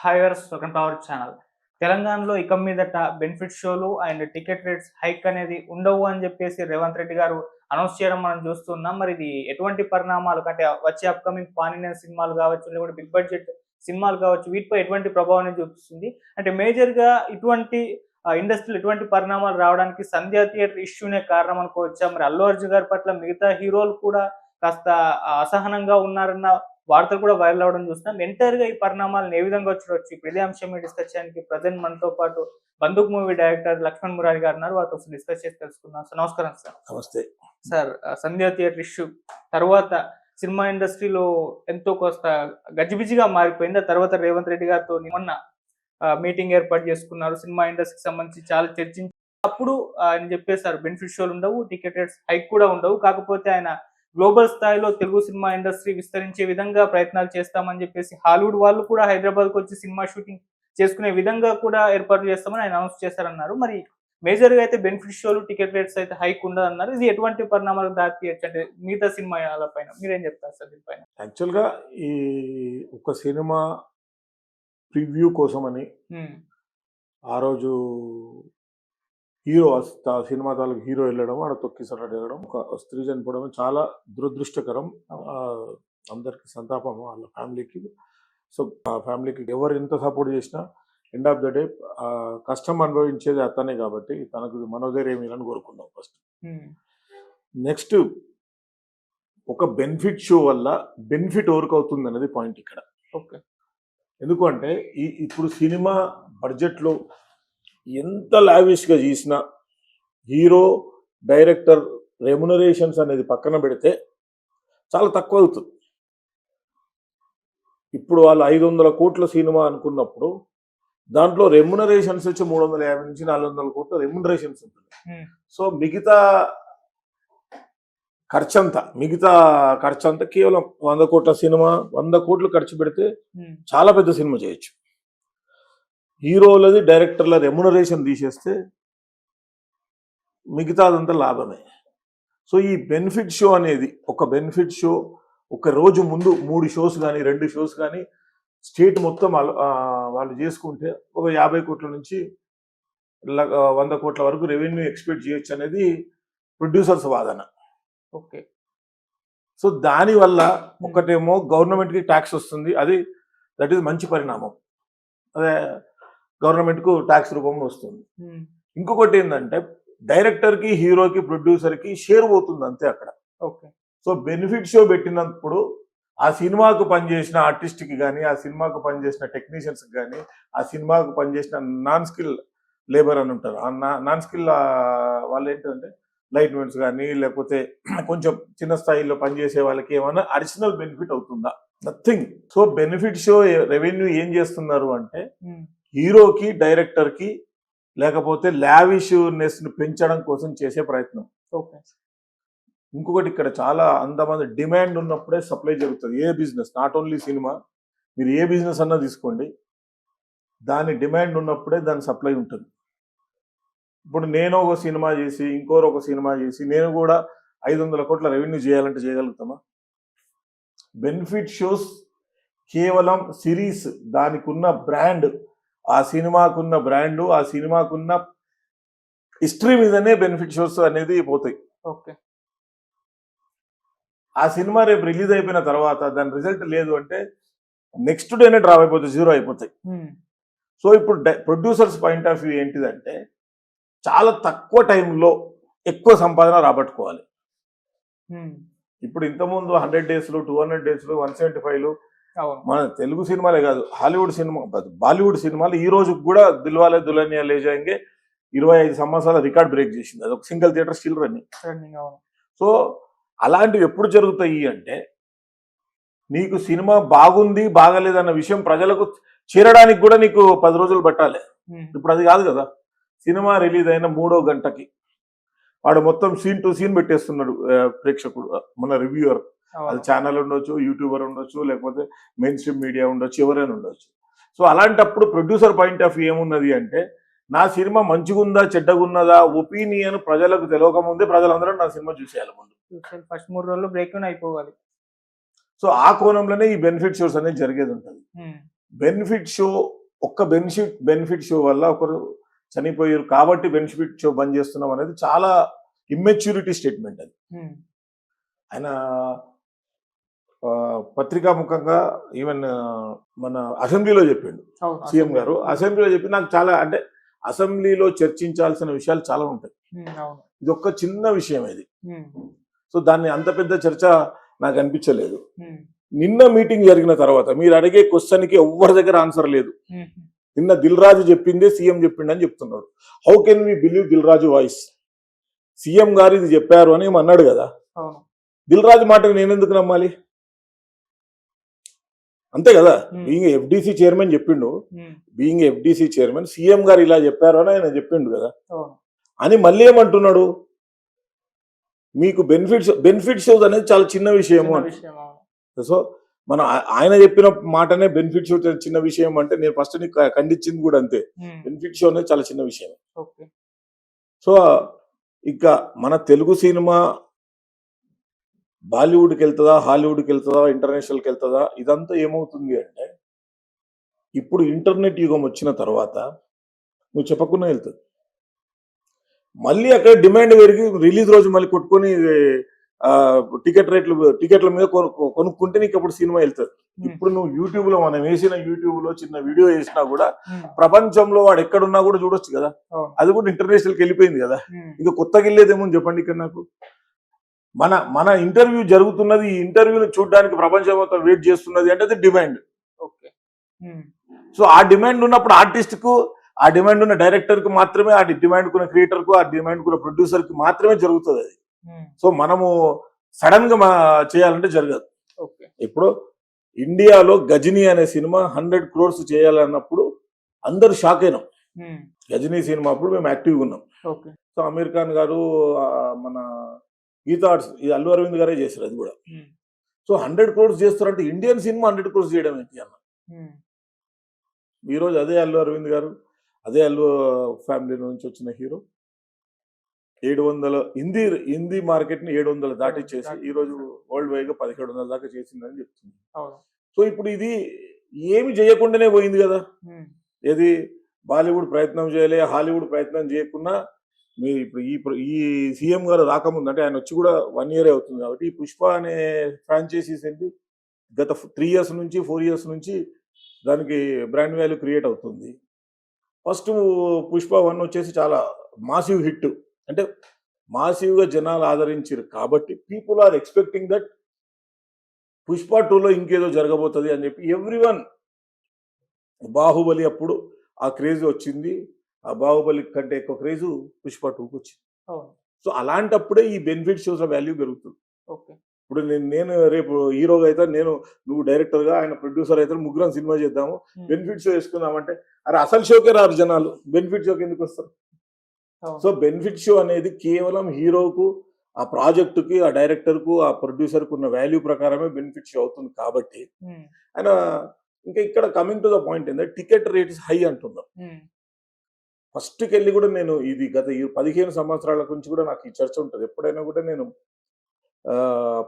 హైవర్స్ second power channel. తెలంగాణలో ఇక మీదట బెనిఫిట్ షోలు అండ్ టికెట్ రేట్స్ హైక్ అనేది ఉండవు అని జెప్పేసి రేవంత్ రెడ్డి గారు అనౌన్స్ చేయడం మనం చూస్తున్నాం. మరి ఇది ఎటువంటి పరిణామాలు అంటే వచ్చే అప్‌కమింగ్ పాన్ ఇండియన్ సినిమాలు గావచ్చు, లేకపోతే బిగ్ బడ్జెట్ సినిమాలు కావచ్చు, వీటిపై ఎటువంటి ప్రభావాన్ని చూపిస్తుంది? అంటే మేజర్‌గా ఇటువంటి ఇండస్ట్రీలో ఎటువంటి పరిణామాలు రావడానికి సంధ్య థియేటర్ ఇష్యూనే కారణం అనుకోవచ్చా? మరి అల్లు అర్జున్ గారి పట్ల మిగతా హీరోలు కూడా కాస్త అసహనంగా ఉన్నారన్న వార్తలు కూడా వైరల్ అవ్వడం చూస్తున్నాం. ఎంటైర్‌గా ఈ పరిణామాలను ఏ విధంగా చూడొచ్చు? ఇప్పుడు ఇదే అంశం మీద డిస్కస్ చేయడానికి ప్రెజెంట్ మనతో పాటు 'బందూక్' మూవీ డైరెక్టర్ లక్ష్మణ్ మురారి గారు ఉన్నారు. వారితో ఒకసారి డిస్కస్ చేసి తెలుసుకుందాం. సార్ నమస్కారం సార్. నమస్తే సార్, సంధ్య థియేటర్ ఇష్యూ తర్వాత సినిమా ఇండస్ట్రీలో ఎంతో కొంత గజిబిజిగా మారిపోయింది. ఆ తర్వాత రేవంత్ రెడ్డి గారితో మొన్న మీటింగ్ ఏర్పాటు చేసుకున్నారు. సినిమా ఇండస్ట్రీకి సంబంధించి చాలా చర్చించి అప్పుడు ఆయన చెప్పేసారు బెనిఫిట్ షోలు ఉండవు, టికెట్ రేట్స్ హైక్ కూడా ఉండవు. కాకపోతే ఆయన గ్లోబల్ స్థాయిలో తెలుగు సినిమా ఇండస్ట్రీ విస్తరించే విధంగా ప్రయత్నాలు చేస్తామని చెప్పేసి హాలీవుడ్ వాళ్ళు కూడా హైదరాబాద్‌కి వచ్చి సినిమా షూటింగ్ చేసుకునే విధంగా కూడా ఏర్పాట్లు చేస్తామని ఆయన అనౌన్స్ చేశారన్నారు. మరి మేజర్‌గా అయితే బెనిఫిట్ షోలు, టికెట్ రేట్స్ అయితే హైక్ ఉండదన్నారు. ఇది ఎటువంటి పరిణామాలకు దారి తీయొచ్చు అంటే మిగతా సినిమాల పైన మీరేం చెప్తారు సార్ దీనిపైన? యాక్చువల్గా ఈ ఒక సినిమా ప్రివ్యూ కోసమని హ్మ్. ఆ రోజు హీరో సినిమా తాలూకు హీరో వెళ్ళడం, ఆడ తొక్కిసలాట జరగడం, ఒక స్త్రీ చనిపోవడం చాలా దురదృష్టకరం. అందరికి సంతాపం వాళ్ళ ఫ్యామిలీకి. సో ఆ ఫ్యామిలీకి ఎవరు ఎంత సపోర్ట్ చేసినా ఎండ్ ఆఫ్ ద డే కష్టం అనుభవించేది అతనే కాబట్టి తనకు మనోధైర్యం ఇవ్వాలని కోరుకున్నాం ఫస్ట్. నెక్స్ట్ ఒక బెనిఫిట్ షో వల్ల బెనిఫిట్ ఎవరికి అవుతుంది అనేది పాయింట్ ఇక్కడ. ఓకే. ఎందుకంటే ఇప్పుడు సినిమా బడ్జెట్లో ఎంత లావిష్గా చేసినా హీరో డైరెక్టర్ రెమ్యునరేషన్స్ అనేది పక్కన పెడితే చాలా తక్కువ అవుతుంది. ఇప్పుడు వాళ్ళు 500 కోట్ల సినిమా అనుకున్నప్పుడు దాంట్లో రెమ్యునరేషన్స్ వచ్చి 350 నుంచి 400 కోట్ల రెమ్యునరేషన్స్ ఉంటుంది. సో మిగతా ఖర్చంతా కేవలం 100 కోట్ల సినిమా 100 కోట్లు ఖర్చు పెడితే చాలా పెద్ద సినిమా చేయొచ్చు. హీరోలది డైరెక్టర్ల రెమ్యునరేషన్ తీసేస్తే మిగతాదంతా లాభమే. సో ఈ బెనిఫిట్ షో అనేది ఒక బెనిఫిట్ షో ఒక రోజు ముందు 3 షోస్ కానీ 2 షోస్ కానీ స్టేట్ మొత్తం వాళ్ళు చేసుకుంటే ఒక 50 కోట్ల నుంచి 100 కోట్ల వరకు రెవెన్యూ ఎక్స్పెక్ట్ చేయొచ్చు అనేది ప్రొడ్యూసర్స్ వాదన. ఓకే. సో దానివల్ల ఒకటేమో గవర్నమెంట్కి ట్యాక్స్ వస్తుంది, అది దట్ ఈస్ మంచి పరిణామం, అదే గవర్నమెంట్కు ట్యాక్స్ రూపంలో వస్తుంది. ఇంకొకటి ఏంటంటే డైరెక్టర్కి, హీరోకి, ప్రొడ్యూసర్కి షేర్ పోతుంది అంతే అక్కడ. ఓకే. సో బెనిఫిట్ షో పెట్టినప్పుడు ఆ సినిమాకు పనిచేసిన ఆర్టిస్ట్కి కానీ, ఆ సినిమాకు పనిచేసిన టెక్నీషియన్స్కి కానీ, ఆ సినిమాకు పనిచేసిన నాన్ స్కిల్ లేబర్ అని ఉంటారు, ఆ నాన్ స్కిల్ వాళ్ళు ఏంటంటే లైట్ మెన్స్ కానీ లేకపోతే కొంచెం చిన్న స్థాయిలో పనిచేసే వాళ్ళకి ఏమైనా అడిషనల్ బెనిఫిట్ అవుతుందా? Nothing. So benefit show revenue ఏం చేస్తున్నారు అంటే హీరోకి, డైరెక్టర్కి లేకపోతే లావిష్నెస్ ని పెంచడం కోసం చేసే ప్రయత్నం. ఓకే. ఇంకొకటి ఇక్కడ చాలా అంతమంది డిమాండ్ ఉన్నప్పుడే సప్లై జరుగుతుంది. ఏ బిజినెస్, నాట్ ఓన్లీ సినిమా, మీరు ఏ బిజినెస్ అన్నా తీసుకోండి, దాని డిమాండ్ ఉన్నప్పుడే దాని సప్లై ఉంటుంది. ఇప్పుడు నేను ఒక సినిమా చేసి ఇంకోరు ఒక సినిమా చేసి నేను కూడా 500 కోట్ల రెవెన్యూ చేయాలంటే చేయగలుగుతామా? బెనిఫిట్ షోస్ కేవలం సిరీస్, దానికి ఉన్న బ్రాండ్, ఆ సినిమాకున్న బ్రాండు, ఆ సినిమాకున్న హిస్టరీ మీదనే బెనిఫిట్ షోస్ అనేది పోతాయి. ఓకే. ఆ సినిమా రేపు రిలీజ్ అయిపోయిన తర్వాత దాని రిజల్ట్ లేదు అంటే నెక్స్ట్ డేనే డ్రాప్ అయిపోతాయి, జీరో అయిపోతాయి. సో ఇప్పుడు ప్రొడ్యూసర్స్ పాయింట్ ఆఫ్ వ్యూ ఏంటిదంటే చాలా తక్కువ టైంలో ఎక్కువ సంపాదన రాబట్టుకోవాలి. ఇప్పుడు ఇంతకుముందు 100 డేస్లు, 200 డేస్లు, 175లు మన తెలుగు సినిమాలే కాదు, హాలీవుడ్ సినిమా, బాలీవుడ్ సినిమాలు ఈ రోజు కూడా దిల్వాలే దుల్హనియా లే జాయేంగే 25 సంవత్సరాల రికార్డ్ బ్రేక్ చేసింది. అది ఒక single theatre still running. So అలాంటివి ఎప్పుడు జరుగుతాయి అంటే నీకు సినిమా బాగుంది బాగలేదన్న విషయం ప్రజలకు చేరడానికి కూడా నీకు 10 రోజులు పట్టాలి. ఇప్పుడు అది కాదు కదా. సినిమా రిలీజ్ అయిన 3వ గంటకి వాడు మొత్తం సీన్ టు సీన్ పెట్టేస్తున్నాడు ప్రేక్షకుడు, మన రివ్యూవర్. అది ఛానల్ ఉండొచ్చు, యూట్యూబర్ ఉండొచ్చు, లేకపోతే మెయిన్ స్ట్రీమ్ మీడియా ఉండొచ్చు, ఎవరైనా ఉండొచ్చు. సో అలాంటప్పుడు ప్రొడ్యూసర్ పాయింట్ ఆఫ్ వ్యూ ఏమున్నది అంటే నా సినిమా మంచిగుందా చెడ్డగున్నదా ఒపీనియన్ ప్రజలకు తెలియక ముందే ప్రజలందరూ నా సినిమా చూసేయాలి ముందు. ఫస్ట్ 3 రోజుల్లో బ్రేక్ అయిపోవాలి. సో ఆ కోణంలోనే ఈ బెనిఫిట్ షోస్ అనేది జరిగేది ఉంటుంది. బెనిఫిట్ షో ఒక్క బెనిఫిట్ షో వల్ల ఒకరు చనిపోయారు కాబట్టి బెనిఫిట్ షో బంద్ చేస్తున్నాం అనేది చాలా ఇమ్మెచ్యూరిటీ స్టేట్మెంట్ అది. ఆయన పత్రికా ముఖంగా ఈవెన్ మన అసెంబ్లీలో చెప్పిండు సీఎం గారు. అసెంబ్లీలో చెప్పి నాకు చాలా అంటే అసెంబ్లీలో చర్చించాల్సిన విషయాలు చాలా ఉంటాయి. ఇది ఒక్క చిన్న విషయం ఇది. సో దాన్ని అంత పెద్ద చర్చ నాకు అనిపించలేదు. నిన్న మీటింగ్ జరిగిన తర్వాత మీరు అడిగే క్వశ్చన్కి ఎవరి దగ్గర ఆన్సర్ లేదు. నిన్న దిల్ రాజు చెప్పిందే సీఎం చెప్పిండని చెప్తున్నాడు. How can we believe Dil Raju voice? CM గారు ఇది చెప్పారు అని అన్నాడు కదా. దిల్ రాజు మాటకు నేను ఎందుకు నమ్మాలి? అంతే కదా. బీయింగ్ ఎఫ్డిసి చైర్మన్ చెప్పిండు, బీయింగ్ ఎఫ్డిసి చైర్మన్ సీఎం గారు ఇలా చెప్పారు అని ఆయన చెప్పిండు కదా. అని మళ్ళీ ఏమంటున్నాడు, మీకు బెనిఫిట్ షోస్ అనేది చాలా చిన్న విషయము. సో మనం ఆయన చెప్పిన మాటనే బెనిఫిట్ షో చిన్న విషయం అంటే నేను ఫస్ట్ ఖండించింది కూడా అంతే. బెనిఫిట్ షో అనేది చాలా చిన్న విషయం. సో ఇంకా మన తెలుగు సినిమా బాలీవుడ్కి వెళ్తుందా, హాలీవుడ్కి వెళ్తుందా, ఇంటర్నేషనల్కి వెళ్తుందా, ఇదంతా ఏమవుతుంది అంటే ఇప్పుడు ఇంటర్నెట్ యుగం వచ్చిన తర్వాత నువ్వు చెప్పకుండా వెళ్తుంది. మళ్ళీ అక్కడ డిమాండ్ పెరిగి రిలీజ్ రోజు మళ్ళీ కొట్టుకొని టికెట్ల మీద కొనుక్కుంటే నీకు అప్పుడు సినిమా వెళ్తుంది. ఇప్పుడు నువ్వు యూట్యూబ్ లో మనం వేసిన యూట్యూబ్ లో చిన్న వీడియో వేసినా కూడా ప్రపంచంలో వాడు ఎక్కడున్నా కూడా చూడొచ్చు కదా. అది కూడా ఇంటర్నేషనల్కి వెళ్ళిపోయింది కదా. ఇది కొత్తగా వెళ్ళేదేమో చెప్పండి ఇక్కడ నాకు. మన ఇంటర్వ్యూ జరుగుతున్నది, ఈ ఇంటర్వ్యూని చూడడానికి ప్రపంచం మొత్తం వెయిట్ చేస్తున్నది అంటే అది డిమాండ్. సో ఆ డిమాండ్ ఉన్నప్పుడు ఆర్టిస్ట్ కు, ఆ డిమాండ్ ఉన్న డైరెక్టర్ కు మాత్రమే, ఆ డిమాండ్ కున్న క్రియేటర్ కు, ఆ డిమాండ్ కున్న ప్రొడ్యూసర్ కి మాత్రమే జరుగుతుంది అది. సో మనము సడన్ గా చేయాలంటే జరగదు. ఇప్పుడు ఇండియాలో గజనీ అనే సినిమా 100 crores చేయాలన్నప్పుడు అందరు షాక్ అయినాం. గజనీ సినిమా అప్పుడు మేము యాక్టివ్గా ఉన్నాం. సో అమీర్ ఖాన్ గారు, మన గీతా ఆర్ట్స్, ఇది అల్లు అరవింద్ గారే చేశారు అది కూడా. సో 100 crores చేస్తారంటే ఇండియన్ సినిమా 100 crores చేయడం ఏంటి అన్న. ఈరోజు అదే అల్లు అరవింద్ గారు, అదే అల్లు ఫ్యామిలీ నుంచి వచ్చిన హీరో 700 హిందీ మార్కెట్ ని 700 దాటి చేసి ఈరోజు వరల్డ్ వైడ్ గా 1700 దాకా చేసిందని చెప్తుంది. సో ఇప్పుడు ఇది ఏమి చేయకుండానే పోయింది కదా. ఏది బాలీవుడ్ ప్రయత్నం చేయలే, హాలీవుడ్ ప్రయత్నం చేయకుండా మీరు ఇప్పుడు ఈ సీఎం గారు రాకముందు అంటే ఆయన వచ్చి కూడా 1 year అవుతుంది కాబట్టి ఈ పుష్ప అనే ఫ్రాంచైజీస్ ఏంటి గత 3 years నుంచి 4 years నుంచి దానికి బ్రాండ్ వాల్యూ క్రియేట్ అవుతుంది. ఫస్ట్ పుష్ప 1 వచ్చేసి చాలా మాసివ్ హిట్, అంటే మాసివ్గా జనాలు ఆదరించారు కాబట్టి people are expecting that Pushpa 2లో ఇంకేదో జరగబోతుంది అని చెప్పి ఎవ్రీవన్. బాహుబలి అప్పుడు ఆ క్రేజ్ వచ్చింది, ఆ బాహుబలి కంటే ఎక్కువ క్రేజ్ పుష్ప 2కి వచ్చింది. సో అలాంటప్పుడే ఈ బెనిఫిట్ షోస్ వాల్యూ పెరుగుతుంది. ఇప్పుడు నేను రేపు హీరోగా అయితే నువ్వు డైరెక్టర్ గా, ఆయన ప్రొడ్యూసర్ అయితే ముగ్గురం సినిమా చేద్దాము, బెనిఫిట్ షో వేసుకుందామంటే అరే అసలు షోకే రారు జనాలు, బెనిఫిట్ షోకి ఎందుకు వస్తారు? సో బెనిఫిట్ షో అనేది కేవలం హీరోకు, ఆ ప్రాజెక్టుకి, ఆ డైరెక్టర్ కు, ఆ ప్రొడ్యూసర్ కు ఉన్న వాల్యూ ప్రకారమే బెనిఫిట్ షో అవుతుంది. కాబట్టి ఆయన ఇంకా ఇక్కడ కమింగ్ టు ద పాయింట్ ఏంటంటే టికెట్ రేట్స్ హై అంటున్నాం. ఫస్ట్కి వెళ్ళి కూడా నేను ఇది గత 15 సంవత్సరాల నుంచి కూడా నాకు ఈ చర్చ ఉంటుంది. ఎప్పుడైనా కూడా నేను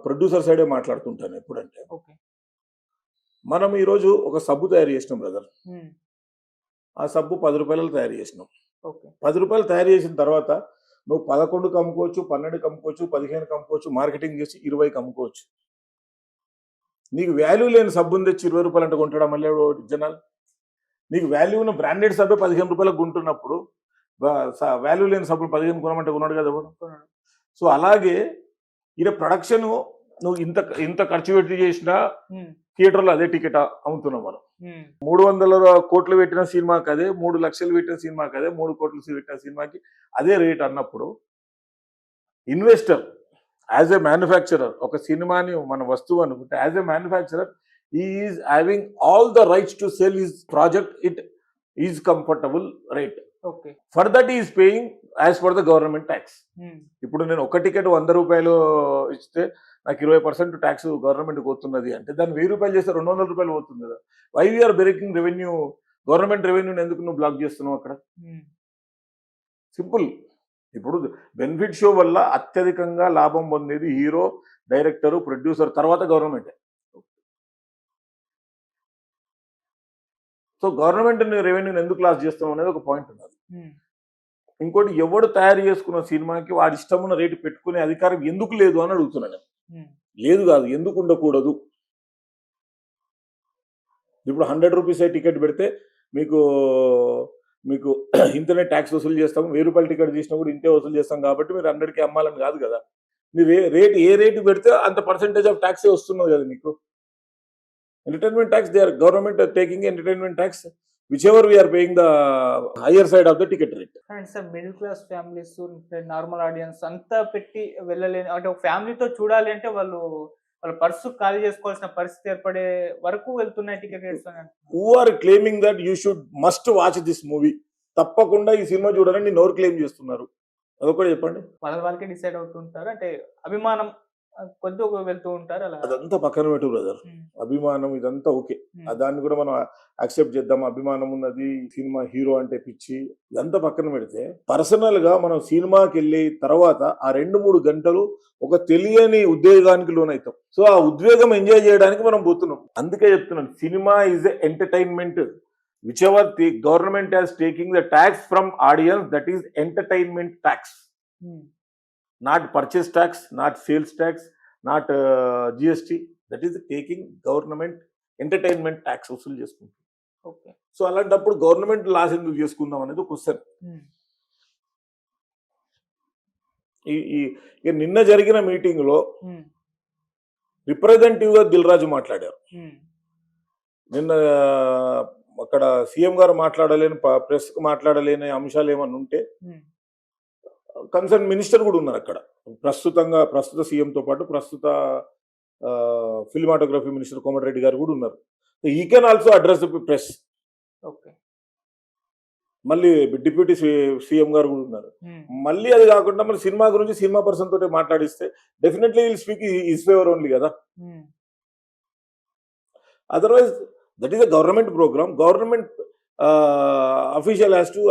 ప్రొడ్యూసర్ సైడే మాట్లాడుతుంటాను. ఎప్పుడంటే మనం ఈరోజు ఒక సబ్బు తయారు చేసినాం బ్రదర్, ఆ సబ్బు 10 రూపాయలు తయారు చేసినాం. 10 రూపాయలు తయారు చేసిన తర్వాత నువ్వు 11కి అమ్ముకోవచ్చు, 12కి అమ్ముకోవచ్చు, 15కి అమ్ముకోవచ్చు, మార్కెటింగ్ చేసి 20కి అమ్ముకోవచ్చు. నీకు వాల్యూ లేని సబ్బుని తెచ్చి 20 రూపాయలు అంటే కొంటాడా మళ్ళీ జనాలు? నీకు వాల్యూ ఉన్న బ్రాండెడ్ సబ్బే 15 రూపాయలకు కొంటున్నప్పుడు వాల్యూ లేని సబ్బును 15 కొనమంటే కొన్నాడు కదా. సో అలాగే ఈయన ప్రొడక్షన్ నువ్వు ఇంత ఖర్చు పెట్టి చేసినా థియేటర్లో అదే టికెట్ అమ్ముతున్నాం మనం. 300 కోట్లు పెట్టిన సినిమాకి అదే, 3 లక్షలు పెట్టిన సినిమాకి అదే, 3 కోట్లు పెట్టిన సినిమాకి అదే రేట్ అన్నప్పుడు ఇన్వెస్టర్ యాజ్ ఎ మ్యానుఫ్యాక్చరర్ ఒక సినిమాని మన వస్తువు అనుకుంటే as a manufacturer he is having all the rights to sell his project it is comfortable rate. For that he is paying as per the government tax. ఇప్పుడు నేను ఒక ticket 100 రూపాయలు ఇస్తే నాకు 20% ట్యాక్స్ గవర్నమెంట్కి పోతున్నది అంటే దాన్ని 1000 రూపాయలు చేస్తే 200 రూపాయలు పోతుంది కదా. Why we are breaking revenue, government రెవెన్యూని ఎందుకు నువ్వు బ్లాక్ చేస్తున్నావు అక్కడ? సింపుల్. ఇప్పుడు బెనిఫిట్ షో వల్ల అత్యధికంగా లాభం పొందేది హీరో, డైరెక్టర్, ప్రొడ్యూసర్, తర్వాత గవర్నమెంట్. సో గవర్నమెంట్ రెవెన్యూని ఎందుకు లాస్ చేస్తాం అనేది ఒక పాయింట్ ఉన్నది. ఇంకోటి, ఎవడు తయారు చేసుకున్న సినిమాకి వాడి ఇష్టం ఉన్న రేటు పెట్టుకునే అధికారం ఎందుకు లేదు అని అడుగుతున్నాను. లేదు కాదు, ఎందుకు ఉండకూడదు? ఇప్పుడు 100 రూపీస్ టికెట్ పెడితే మీకు మీకు ఇంతనే ట్యాక్స్ వసూలు చేస్తాము, 1000 రూపాయల టికెట్ తీసినా కూడా ఇంతే వసూలు చేస్తాం కాబట్టి మీరు 100కి అమ్మాలని కాదు కదా. మీరు ఏ రేటు పెడితే అంత పర్సెంటేజ్ ఆఫ్ ట్యాక్సే వస్తున్నది కదా మీకు. Entertainment tax, they are government taking entertainment tax whichever we are paying the higher side of the ticket rate. And sir, middle class families, normal audience అంతా పెట్టి వెళ్ళలేని, అంటే ఒక ఫ్యామిలీతో చూడాలి అంటే వాళ్ళ పర్సు ఖాళీ చేసుకోవాల్సిన పరిస్థితి ఏర్పడే వరకు వెళ్తున్నాయి ticket rates. Who are claiming that you should must watch this movie? తప్పకుండా ఈ సినిమా చూడాలని నోరు క్లెయిమ్ చేస్తున్నారు, అదొకటి చెప్పండి. వాళ్ళకే డిసైడ్ అవుతుంటారు, అంటే అభిమానం కొద్దిగా వెళ్తూ ఉంటారు అలా. అదంతా పక్కన పెట్టు బ్రదర్, అభిమానం ఇదంతా ఓకే, దాన్ని కూడా మనం యాక్సెప్ట్ చేద్దాం. అభిమానం ఉన్నది, సినిమా హీరో అంటే పిచ్చి, ఇదంతా పక్కన పెడితే పర్సనల్ గా మనం సినిమాకి వెళ్ళి తర్వాత ఆ 2-3 గంటలు ఒక తెలియని ఉద్వేగానికి లోనవుతాం. సో ఆ ఉద్వేగం ఎంజాయ్ చేయడానికి మనం పోతున్నాం. అందుకే చెప్తున్నాను, cinema is a entertainment. whichever the government is taking the tax from audience, that is entertainment tax. Not purchase tax, not sales tax, not GST. That is taking government entertainment tax వసూలు చేసుకుంటాం. Okay. So అలాంటప్పుడు government loss ఎందుకు చేసుకుందాం అనేది question. ఈ నిన్న జరిగిన meeting లో రిప్రజెంటేటివ్ గా దిల్ రాజు మాట్లాడారు. నిన్న అక్కడ సీఎం గారు మాట్లాడలేని, ప్రెస్ కు మాట్లాడలేని అంశాలు ఏమన్నా ఉంటే కన్సర్న్ మినిస్టర్ కూడా ఉన్నారు అక్కడ. ప్రస్తుత సీఎంతో పాటు ప్రస్తుత ఫిల్మాటోగ్రఫీ మినిస్టర్ కోమటిరెడ్డి గారు కూడా ఉన్నారు. ఈ can also address the press. Okay. మళ్ళీ డిప్యూటీ సీఎం గారు కూడా ఉన్నారు. మళ్ళీ అది కాకుండా మళ్ళీ సినిమా గురించి సినిమా పర్సన్ తోటి మాట్లాడిస్తే definitely will speak his favour only కదా. Otherwise that is a government programme, government official has to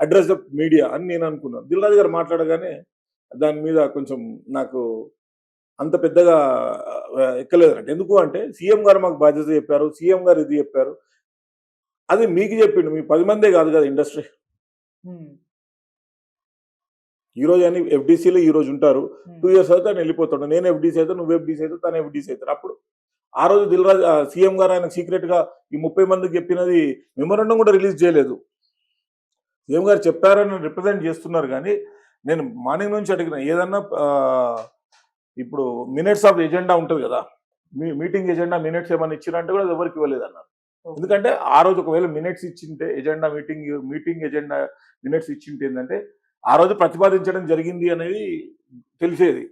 address the media అని నేను అనుకున్నాను. దిల్ రాజు గారు మాట్లాడగానే దాని మీద కొంచెం నాకు అంత పెద్దగా ఎక్కలేదంటే, ఎందుకు అంటే సీఎం గారు మాకు బాధ్యత చెప్పారు, సీఎం గారు ఇది చెప్పారు, అది మీకు చెప్పిండు. మీ 10 మందే కాదు కదా ఇండస్ట్రీ. ఈరోజు అని ఎఫ్డీసీలో ఈరోజు ఉంటారు, 2 years అయితే ఆయన వెళ్ళిపోతాడు. నేను ఎఫ్డీసీ అయితే, నువ్వు ఎఫ్డీసీ అయితే, తను ఎఫ్డీసీ అవుతారు. అప్పుడు ఆ రోజు దిల్ రాజు సీఎం గారు ఆయన సీక్రెట్ గా ఈ 30 మందికి చెప్పినది మెమోరాండం కూడా రిలీజ్ చేయలేదు. సీఎం గారు చెప్పారని రిప్రజెంట్ చేస్తున్నారు. కానీ నేను మార్నింగ్ నుంచి అడిగిన, ఏదన్నా ఇప్పుడు మినిట్స్ ఆఫ్ ఎజెండా ఉంటుంది కదా, మీటింగ్ ఎజెండా మినిట్స్ ఏమైనా ఇచ్చినంటే కూడా ఎవరికి ఇవ్వలేదు అన్నారు. ఎందుకంటే ఆ రోజు ఒకవేళ మినిట్స్ ఇచ్చింటే, ఎజెండా మీటింగ్ ఎజెండా మినిట్స్ ఇచ్చింటే ఏంటంటే ఆ రోజు ప్రతిపాదించడం జరిగింది అనేది తెలిసేది.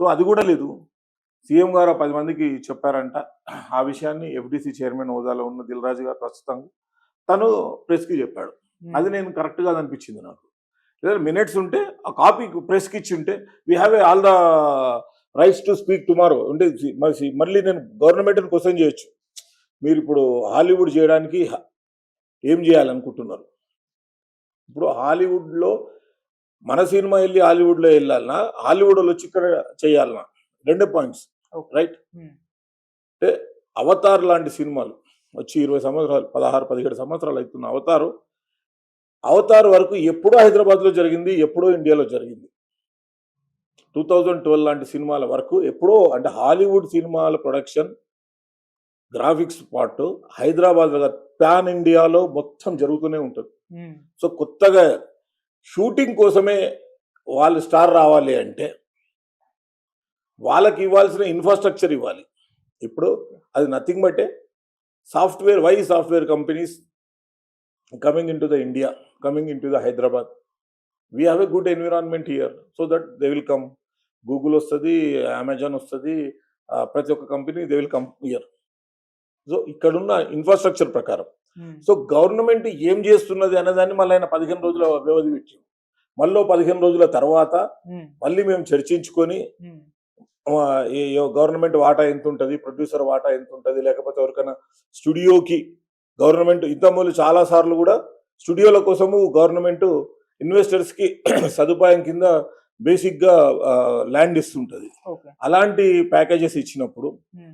సో అది కూడా లేదు. సీఎం గారు 10 మందికి చెప్పారంట. ఆ విషయాన్ని ఎఫ్డీసీ చైర్మన్ హోదాలో ఉన్న దిల్ రాజు గారు ప్రస్తుతం తను ప్రెస్కి చెప్పాడు. అది నేను కరెక్ట్ గా అనిపించింది నాకు. లేదా మినిట్స్ ఉంటే ఆ కాపీ ప్రెస్కి ఇచ్చి ఉంటే we have all the rights to speak tomorrow అంటే మళ్ళీ నేను గవర్నమెంట్ని క్వశ్చన్ చేయొచ్చు. మీరు ఇప్పుడు హాలీవుడ్ చేయడానికి ఏం చేయాలనుకుంటున్నారు? ఇప్పుడు హాలీవుడ్లో మన సినిమా వెళ్ళి హాలీవుడ్లో వెళ్ళాలన్నా, హాలీవుడ్లో వచ్చి ఇక్కడ చేయాలన్నా, 2 పాయింట్స్ రైట్. అంటే అవతార్ లాంటి సినిమాలు వచ్చి 20 సంవత్సరాలు, 16-17 సంవత్సరాలు అవుతున్న అవతార్ వరకు ఎప్పుడో హైదరాబాద్లో జరిగింది, ఎప్పుడో ఇండియాలో జరిగింది. 2012 లాంటి సినిమాల వరకు ఎప్పుడో, అంటే హాలీవుడ్ సినిమాల production graphics part Hyderabad pan ఇండియాలో మొత్తం జరుగుతూనే ఉంటుంది. సో కొత్తగా షూటింగ్ కోసమే వాళ్ళు స్టార్ రావాలి అంటే వాళ్ళకి ఇవ్వాల్సిన ఇన్ఫ్రాస్ట్రక్చర్ ఇవ్వాలి. ఇప్పుడు అది nothing but software. Why software companies coming in to the India, coming in to the Hyderabad? We have a good environment here, so that they will come. Google వస్తుంది, అమెజాన్ వస్తుంది, ప్రతి ఒక్క company they will come here. So ఇక్కడున్న infrastructure ప్రకారం so government ఏం చేస్తున్నది అనేదాన్ని మళ్ళీ ఆయన 15 రోజుల వ్యవధి పెట్టి, మళ్ళీ 15 రోజుల తర్వాత మళ్ళీ మేము చర్చించుకొని గవర్నమెంట్ వాటా ఎంత ఉంటుంది, ప్రొడ్యూసర్ వాటా ఎంత ఉంటుంది, లేకపోతే ఎవరికైనా స్టూడియోకి గవర్నమెంట్ ఇంతకుముందు చాలా సార్లు కూడా స్టూడియోల కోసము గవర్నమెంట్ ఇన్వెస్టర్స్కి సదుపాయం కింద బేసిక్గా ల్యాండ్ ఇస్తుంటుంది. అలాంటి ప్యాకేజెస్ ఇచ్చినప్పుడు